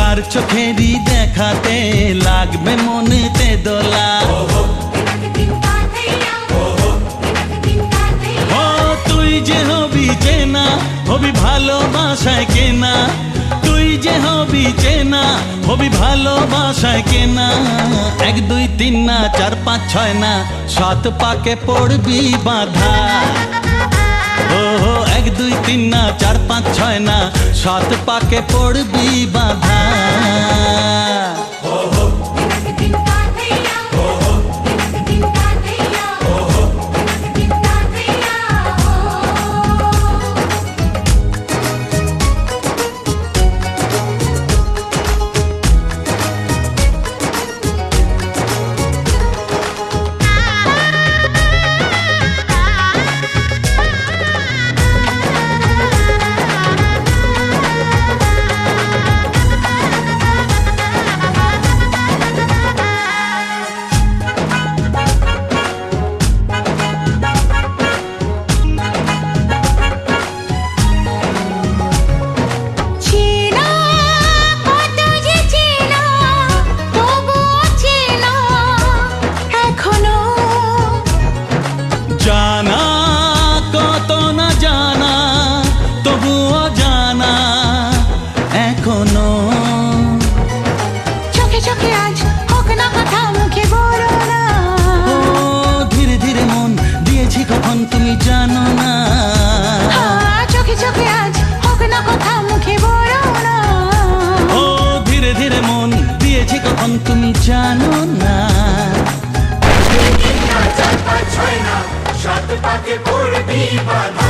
চার চোখেরই দেখাতে লাগবে মনেতে দোলা। ও তুই যে হবি চেনা, হবি ভালোবাসায় কেনা, তুই যে হবি চেনা, হবি ভালোবাসায় কেনা। 1 2 3 না 4 5 6 না 7 পাকে পড়বি বাঁধা। ও 1 2 3 না 4 5 6 না 7 পাকে পড়বি বাঁধা। জানা কত না জানা তবুও জানা এখনো। চোখে চোখে আজ হোক না কথা মুখে বলো না। ও ধীরে ধীরে মন দিয়েছি কখন তুমি জানো না। চোখে চোখে আজ হোক না কথা মুখে বলো না। ও ধীরে ধীরে মন দিয়েছি কখন তুমি জানো না। 7 পাকে পড়বি বাঁধা।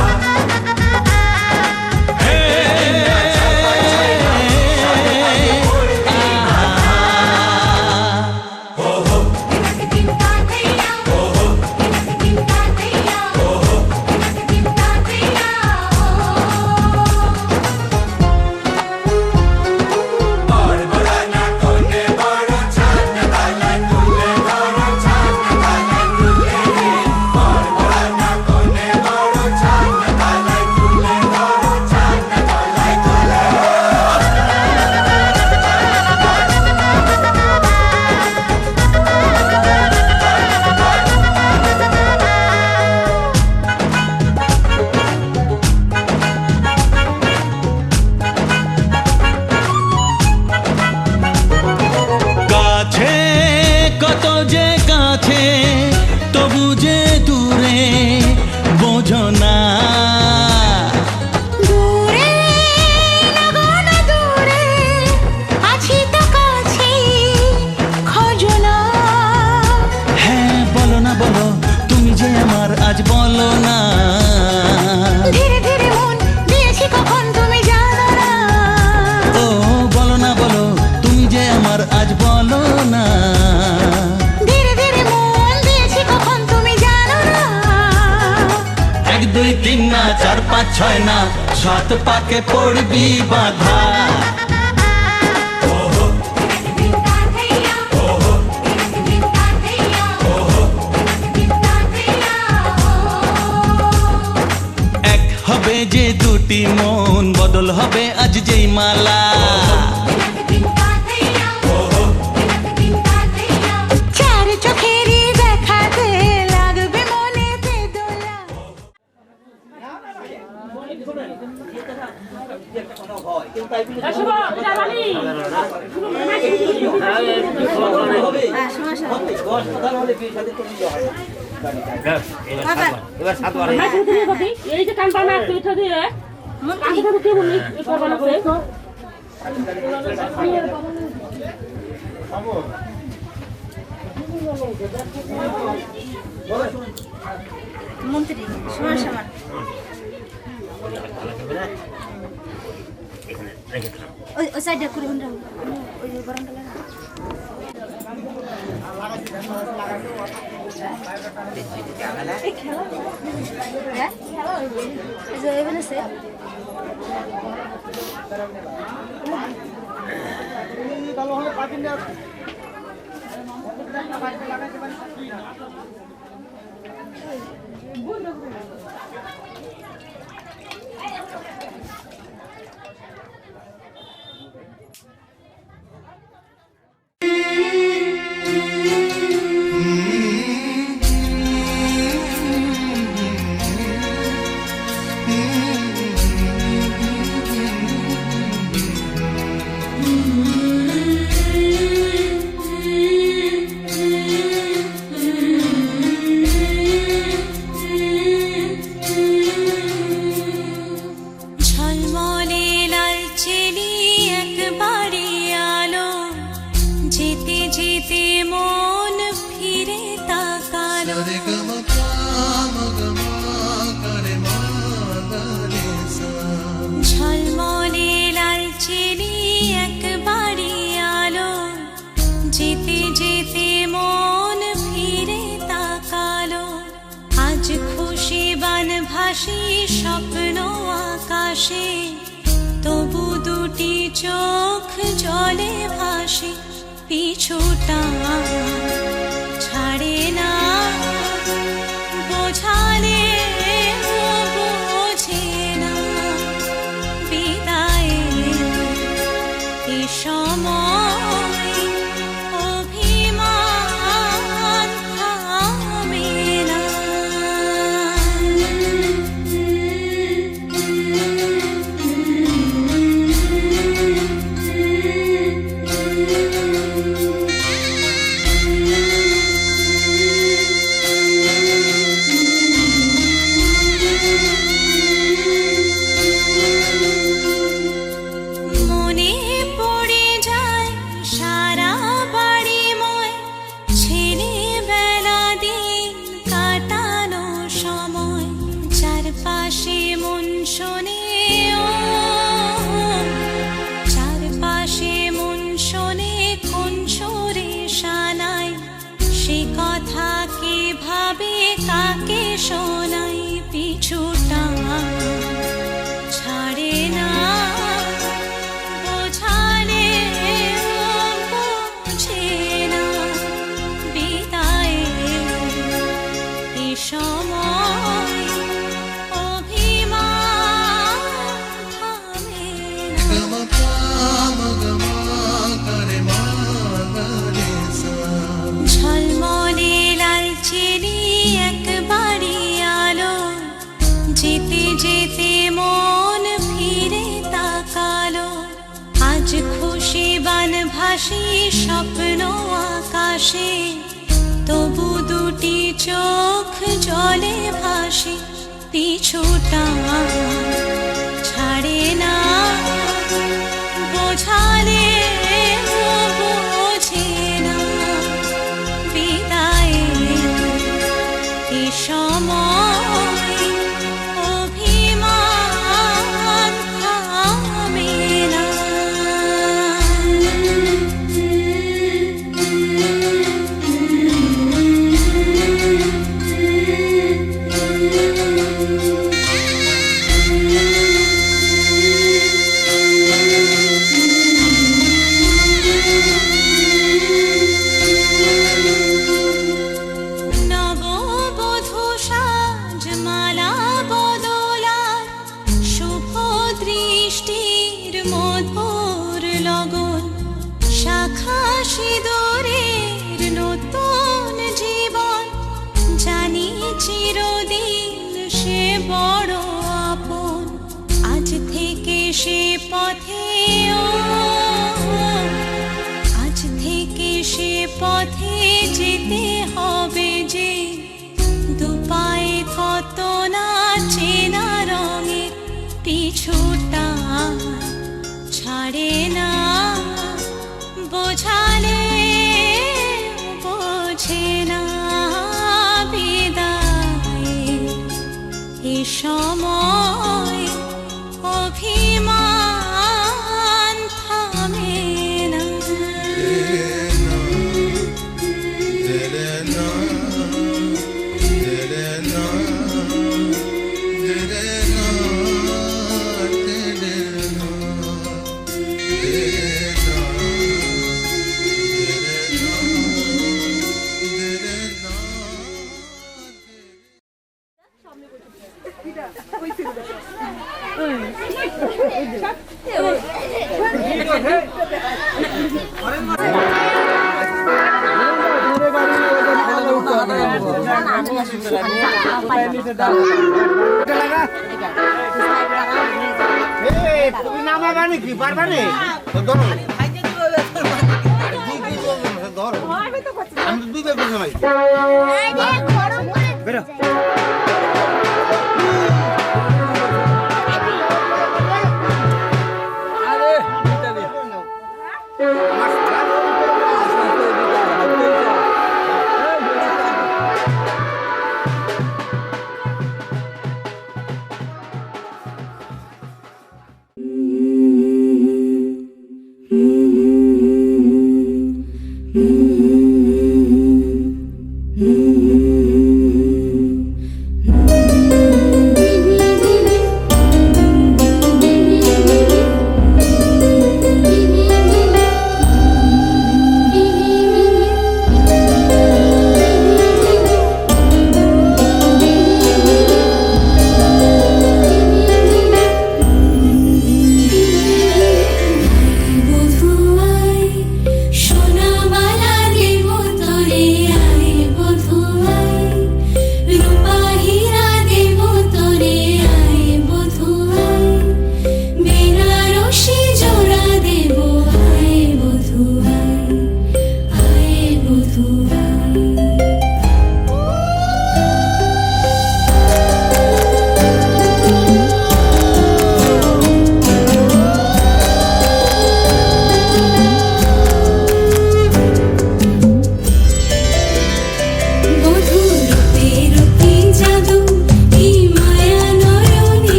কত যে কাছে তবু যে দূরে বোঝো না। দূরে লাগো না দূরে আছি তো কাছে খোঁজো না। হ্যাঁ বলো না বলো তুমি যে আমার আজ বলো না। ধীরে ধীরে মন দিয়েছি কখন তুমি জানো না। ও বলো না বলো তুমি যে আমার আজ বলো না। ধীরে ধীরে মন দিয়েছি কখন তুমি জানো না। 1 2 3 না 4 5 6 না 7 পাকে পড়বি বাঁধা। এক হবে যে দুটি মন বদল হবে আজ যেই মালা। চার চোখেরই দেখাতে লাগবে মনেতে দোলা। এই যে কান পানা উঠে দিয়ে কান কে বলি করবা না করে মন্ত্রী সমান সমান ওই সাইডে করে ওই গরমটা লাগা। এই খেলা হ্যাঁ খেলা এই যে এখানে সে ভালো হলে পাঠিয়ে দাও। পাশে, তবু দুটি চোখ জলে ভাসে, পিছুটা ছাড়ে না, বোঝালে বোঝে না, বিদায়ে এ সময় অভিমান থামে না। মনে পড়ে যায় সারা বাড়িময় ছেলেবেলা দিন কাটানো সময়, চারপাশে মন শোনে চারপাশে মন শোনে কোন সুরে শানায়, সে কথা কে ভাবে কাকে শোনাই, পিছুটা ছাড়ে না, বোঝালে বোঝে না, বিদায়ে এ সময় অভিমান থামে না। ঝলমলে লালচেরি একবারই আলো, যেতে যেতে মন ফিরে তাকালো, আজ খুশি বান ভাসি স্বপ্ন আকাশে, তবু দুটি চোখ জলে ভাসে, পিছুটা ছাড়ে না, বোঝালে বোঝে না, বিদায়ে এ সময় অভিমান থামে না। নববধূ সাজমালা বদলার, শুভ দৃষ্টির মধুর লগন, শাখা সিঁদুরের নতুন জীবন, জানি চিরদিন সে বড় আপন, আজ থেকে সে পথে আজ থেকে সে পথে যেতে হবে যে, দুপায়ে কত না চেনা রঙে, পিছুটা ছাড়ে না, বোঝালে বোঝে না, বিদায়ে এ সময় অভিমান থামে না। তুমি নামাবানি কি পারবানি? ধরো আমি তো দুইবার বসে ভাই বেরো।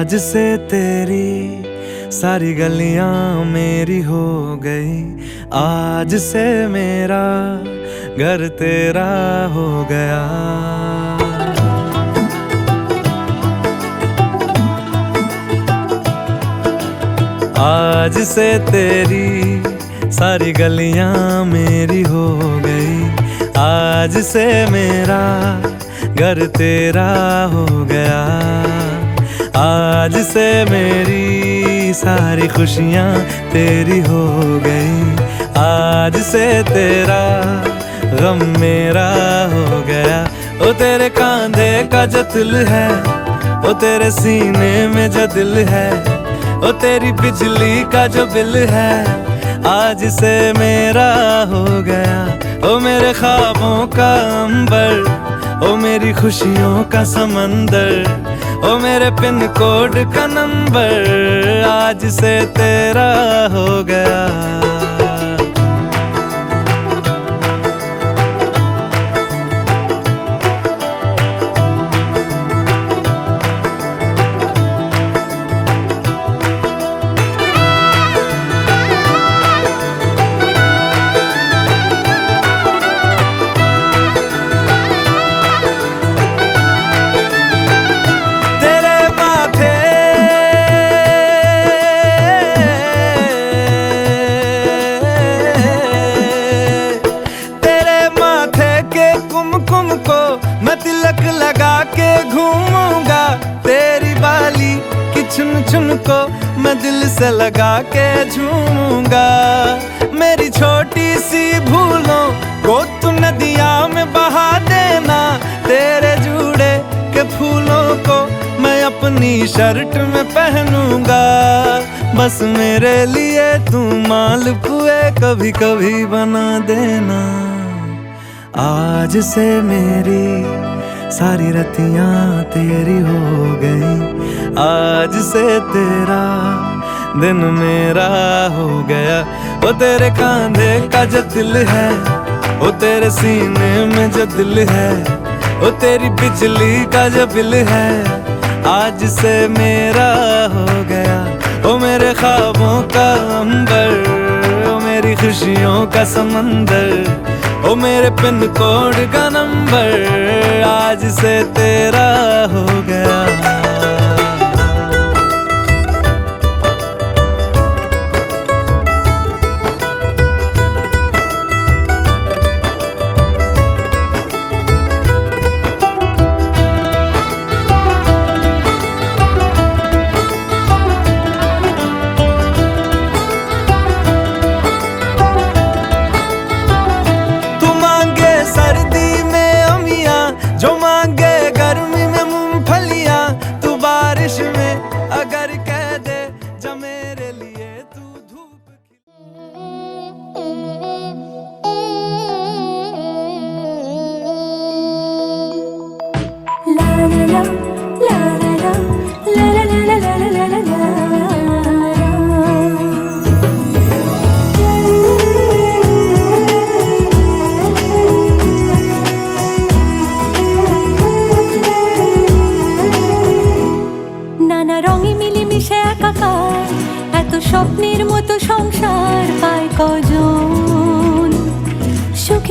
आज से तेरी सारी गलियां मेरी हो गई, आज से मेरा घर तेरा हो गया। आज से तेरी सारी गलियां मेरी हो गई, आज से मेरा घर तेरा हो गया। आज से मेरी सारी खुशियाँ तेरी हो गई, आज से तेरा गम मेरा हो गया। ओ तेरे कांधे का जो दिल है, ओ तेरे सीने में जो दिल है, ओ तेरी बिजली का जो बिल है, आज से मेरा हो गया। ओ मेरे ख्वाबों का अंबर, ओ मेरी खुशियों का समंदर, ओ मेरे पिन कोड का नंबर, आज से तेरा हो गया। चुन चुन को मैं दिल से लगा के झूमूंगा। मेरी छोटी सी भूलों को तू नदिया में बहा देना, तेरे जूड़े के फूलों को मैं अपनी शर्ट में पहनूंगा। बस मेरे लिए तू मालपुए कभी कभी बना देना। आज से मेरी सारी रतियां तेरी हो गई, आज से तेरा दिन मेरा हो गया। वो तेरे कांधे का जो दिल है, वो तेरे सीने में जो दिल है, वो तेरी बिजली का जो बिल है, आज से मेरा हो गया। वो मेरे ख्वाबों का अंबर, वो मेरी खुशियों का समंदर, ओ मेरे पिन कोड का नंबर, आज से तेरा हो गया।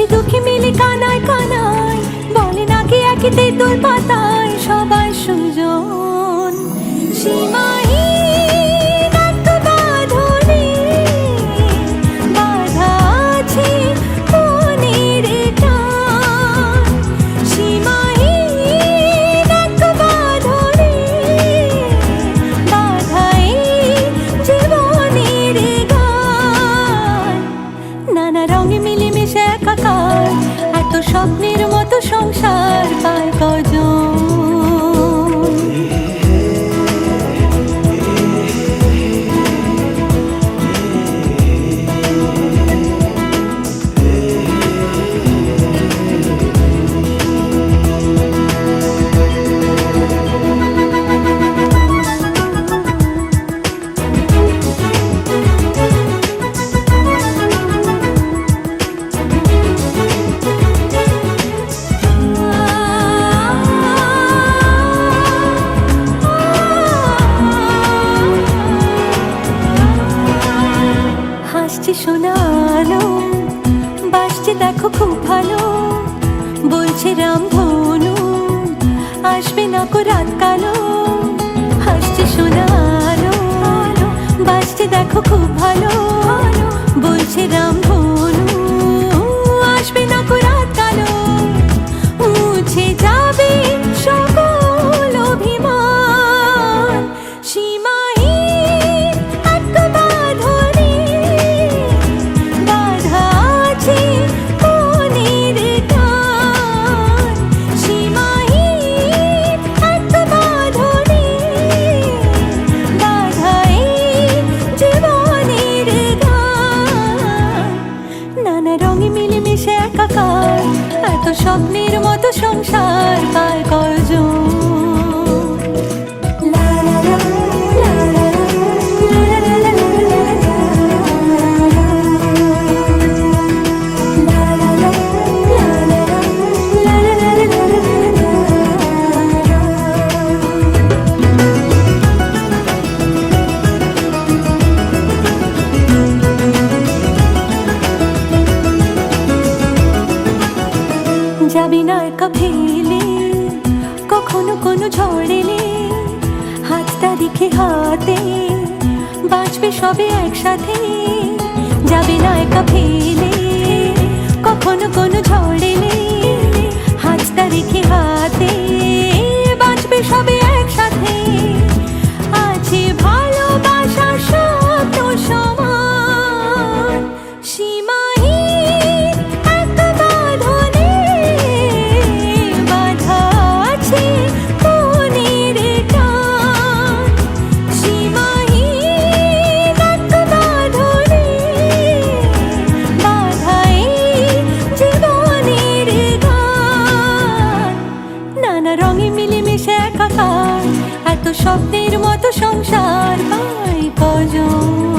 সুখে দুঃখে মিলে কানায় কানায়, বলে নাকি একই তেঁতুল পাতায় সবাই সুজন। সীমাহীন এক বাঁধনে বাঁধা আছে মনের টান, সীমাহীন এক বাঁধনে বাঁধা এই জীবনের গান। নানা রঙে মিলেমিশে একাকার, এত স্বপ্নের মতো সংসার পায় কজন। হাসছে শোনালো, বাসছে দেখো খুব ভালো, বলছে রামধনু আসবে না কো রাত কালো। হাসছে শোনালো, বাসছে দেখো খুব ভালো, বলছে রামধনু আসবে না কো রাত কালো। মুছে যাবে সকল অভিমান, সীমাহীন এক বাঁধনে বাঁধা আছে মনের টান, সীমাহীন এক বাঁধনে বাঁধা এই জীবনের গান। নানা রঙে মিলেমিশে একাকার, এত স্বপ্নের মতো সংসার পায় কজন। লা লা লা, লা লা লা, লা লা লা লা, লা লা লা, লা লা লা, লা লা লা লা। যাবি না একা ফেলে কখনো কোনো ঝড় এলে, হাতটা রেখে হাতে বাঁচবে সবে একসাথে। যাবি না একা ফেলে কখনো কোনো ঝড় এলে, হাতটা রেখে হাতে বাঁচবে সবে একসাথে। আছে ভালোবাসা শব্দ সমান, সীমাহীন এক বাঁধনে বাঁধা আছে মনের টান, সীমাহীন এক বাঁধনে বাঁধা এই জীবনের গান। নানা রঙে মিলেমিশে একাকার, এত স্বপ্নের মতো সংসার পায় কজন।